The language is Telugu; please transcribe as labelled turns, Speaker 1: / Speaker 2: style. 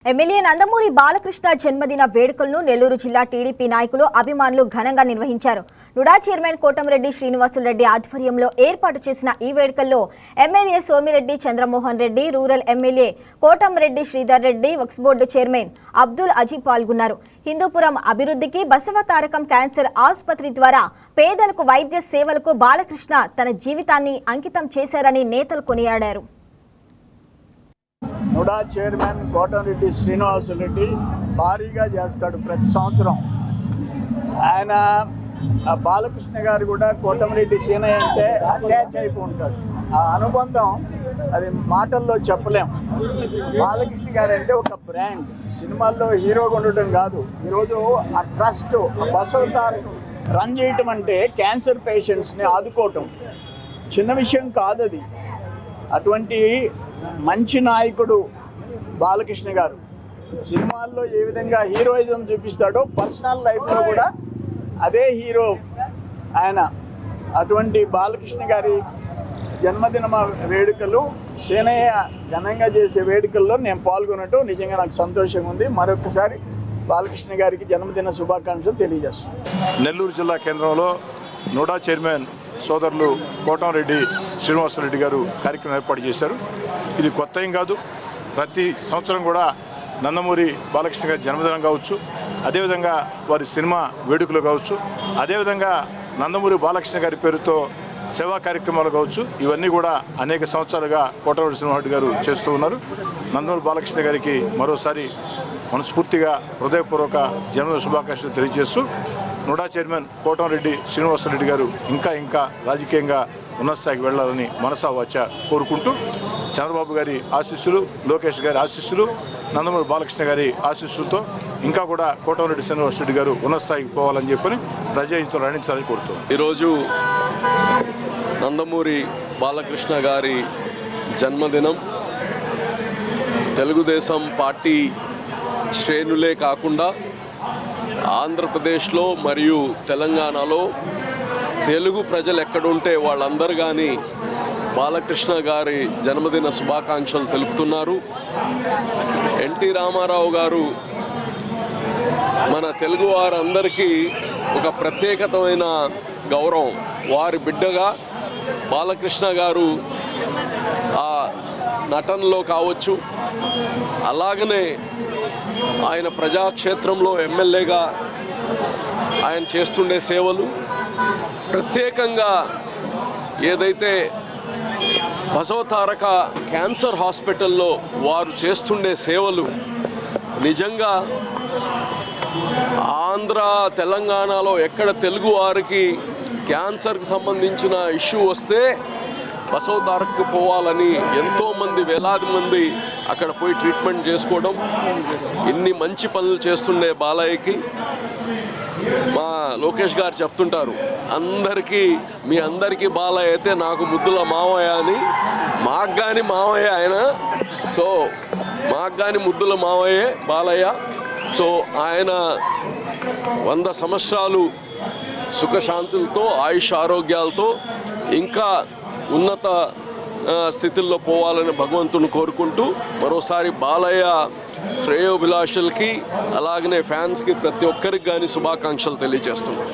Speaker 1: ఎమ్మెల్యే నందమూరి బాలకృష్ణ జన్మదిన వేడుకలను నెల్లూరు జిల్లా టీడీపీ నాయకులు అభిమానులు ఘనంగా నిర్వహించారు. నుడా చైర్మన్ కోటంరెడ్డి శ్రీనివాసులరెడ్డి ఆధ్వర్యంలో ఏర్పాటు చేసిన ఈ వేడుకల్లో MLA Somireddy Chandramohan Reddy, rural MLA Kotamreddy Sridhar Reddy, Waqf board chairman Abdul Aziz పాల్గొన్నారు. హిందూపురం అభివృద్ధికి బసవ తారకం క్యాన్సర్ ఆసుపత్రి ద్వారా పేదలకు వైద్య సేవలకు బాలకృష్ణ తన జీవితాన్ని అంకితం చేశారని నేతలు కొనియాడారు.
Speaker 2: నుడా చైర్మన్ కోటంరెడ్డి శ్రీనివాసులరెడ్డి భారీగా చేస్తాడు ప్రతి సంవత్సరం. ఆయన బాలకృష్ణ గారు కూడా కోటంరెడ్డి సీనయ్య అంటే అటాచ్ అయిపోతాడు. ఆ అనుబంధం అది మాటల్లో చెప్పలేం. బాలకృష్ణ గారు అంటే ఒక బ్రాండ్, సినిమాల్లో హీరోగా ఉండటం కాదు. ఈరోజు ఆ ట్రస్ట్ బసవతార్ రన్ చేయటం అంటే క్యాన్సర్ పేషెంట్స్ని ఆదుకోవటం చిన్న విషయం కాదు. అది అటువంటి మంచి నాయకుడు బాలకృష్ణ గారు. సినిమాల్లో ఏ విధంగా హీరోయిజం చూపిస్తాడో పర్సనల్ లైఫ్లో కూడా అదే హీరో ఆయన. అటువంటి బాలకృష్ణ గారి జన్మదిన వేడుకలు, సేనయ్య ఘనంగా చేసే వేడుకల్లో నేను పాల్గొనటం నిజంగా నాకు సంతోషంగా ఉంది. మరొకసారి బాలకృష్ణ గారికి జన్మదిన శుభాకాంక్షలు తెలియజేస్తాను.
Speaker 3: నెల్లూరు జిల్లా కేంద్రంలో నుడా చైర్మన్ సోదరులు కోటంరెడ్డి శ్రీనివాసరెడ్డి గారు కార్యక్రమం ఏర్పాటు చేశారు. ఇది కొత్త ఏం కాదు. ప్రతి సంవత్సరం కూడా నందమూరి బాలకృష్ణ గారి జన్మదినం కావచ్చు, అదేవిధంగా వారి సినిమా వేడుకలు కావచ్చు, అదేవిధంగా నందమూరి బాలకృష్ణ గారి పేరుతో సేవా కార్యక్రమాలు కావచ్చు, ఇవన్నీ కూడా అనేక సంవత్సరాలుగా కోటంరెడ్డి శ్రీనివాసరెడ్డి గారు చేస్తూ ఉన్నారు. నందమూరి బాలకృష్ణ గారికి మరోసారి మనస్ఫూర్తిగా హృదయపూర్వక జన్మదిన శుభాకాంక్షలు తెలియజేస్తూ నుడా చైర్మన్ కోటంరెడ్డి శ్రీనివాసరెడ్డి గారు ఇంకా రాజకీయంగా ఉన్నత స్థాయికి వెళ్లాలని మనసా వాచా కోరుకుంటూ చంద్రబాబు గారి ఆశీస్సులు, లోకేష్ గారి ఆశీస్సులు, నందమూరి బాలకృష్ణ గారి ఆశీస్సులతో ఇంకా కూడా కోటంరెడ్డి శ్రీనివాసరెడ్డి గారు ఉన్నత స్థాయికి పోవాలని చెప్పని ప్రజాహితం రాణించాలని కోరుతున్నాం.
Speaker 4: ఈరోజు నందమూరి బాలకృష్ణ గారి జన్మదినం. తెలుగుదేశం పార్టీ శ్రేణులే కాకుండా ఆంధ్రప్రదేశ్లో మరియు తెలంగాణలో తెలుగు ప్రజలు ఎక్కడుంటే వాళ్ళందరూ కానీ బాలకృష్ణ గారి జన్మదిన శుభాకాంక్షలు తెలుపుతున్నారు. ఎన్టీ రామారావు గారు మన తెలుగు వారందరికీ ఒక ప్రత్యేకమైన గౌరవం. వారి బిడ్డగా బాలకృష్ణ గారు ఆ నటనలో కావచ్చు, అలాగనే ఆయన ప్రజాక్షేత్రంలో ఎమ్మెల్యేగా ఆయన చేస్తుండే సేవలు, ప్రత్యేకంగా ఏదైతే బసవతారక క్యాన్సర్ హాస్పిటల్లో వారు చేస్తుండే సేవలు నిజంగా ఆంధ్ర తెలంగాణలో ఎక్కడ తెలుగు వారికి క్యాన్సర్కి సంబంధించిన ఇష్యూ వస్తే బసవతారకకు పోవాలని ఎంతోమంది, వేలాది మంది అక్కడ పోయి ట్రీట్మెంట్ చేసుకోవడం, ఇన్ని మంచి పనులు చేస్తుండే బాలయ్యకి మా లోకేష్ గారు చెప్తుంటారు, మీ అందరికీ బాలయ్య అయితే నాకు ముద్దుల మావయ్య అని. మాకు కానీ మావయ్య ఆయన. సో మాకు కానీ ముద్దుల మావయ్యే బాలయ్య. సో ఆయన 100 సంవత్సరాలు సుఖశాంతులతో, ఆయుష్ ఆరోగ్యాలతో ఇంకా ఉన్నత స్థితిలో పోవాలని భగవంతుని కోరుకుంటూ మరోసారి బాలయ్య శ్రేయోభిలాషులకి అలాగనే ఫ్యాన్స్కి ప్రతి ఒక్కరికి కానీ శుభాకాంక్షలు తెలియజేస్తున్నాం.